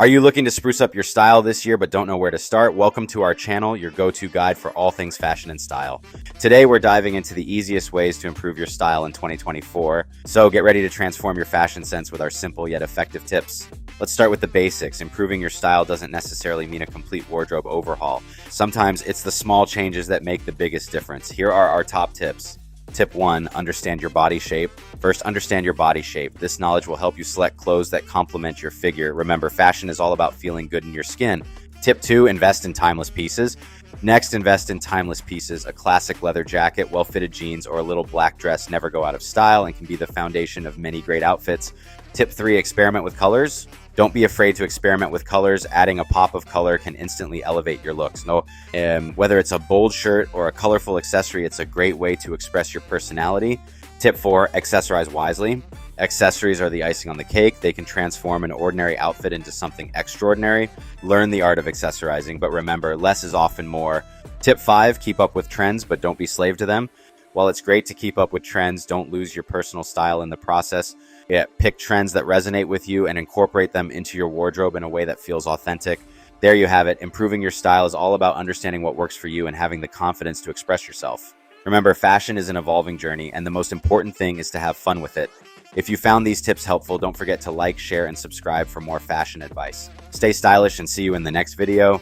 Are you looking to spruce up your style this year but don't know where to start? Welcome to our channel, your go-to guide for all things fashion and style. Today we're diving into the easiest ways to improve your style in 2024. So get ready to transform your fashion sense with our simple yet effective tips. Let's start with the basics. Improving your style doesn't necessarily mean a complete wardrobe overhaul. Sometimes it's the small changes that make the biggest difference. Here are our top tips. Tip 1, understand your body shape. First, understand your body shape. This knowledge will help you select clothes that complement your figure. Remember, fashion is all about feeling good in your skin. Tip 2, invest in timeless pieces. Next, invest in timeless pieces. A classic leather jacket, well-fitted jeans, or a little black dress never go out of style and can be the foundation of many great outfits. Tip 3, experiment with colors. Don't be afraid to experiment with colors. Adding a pop of color can instantly elevate your looks. Whether it's a bold shirt or a colorful accessory, it's a great way to express your personality. Tip 4, accessorize wisely. Accessories are the icing on the cake. They can transform an ordinary outfit into something extraordinary. Learn the art of accessorizing, but remember, less is often more. Tip 5, keep up with trends, but don't be slave to them. While it's great to keep up with trends, don't lose your personal style in the process. Pick trends that resonate with you and incorporate them into your wardrobe in a way that feels authentic. There you have it. Improving your style is all about understanding what works for you and having the confidence to express yourself. Remember, fashion is an evolving journey, and the most important thing is to have fun with it. If you found these tips helpful, don't forget to like, share, and subscribe for more fashion advice. Stay stylish and see you in the next video.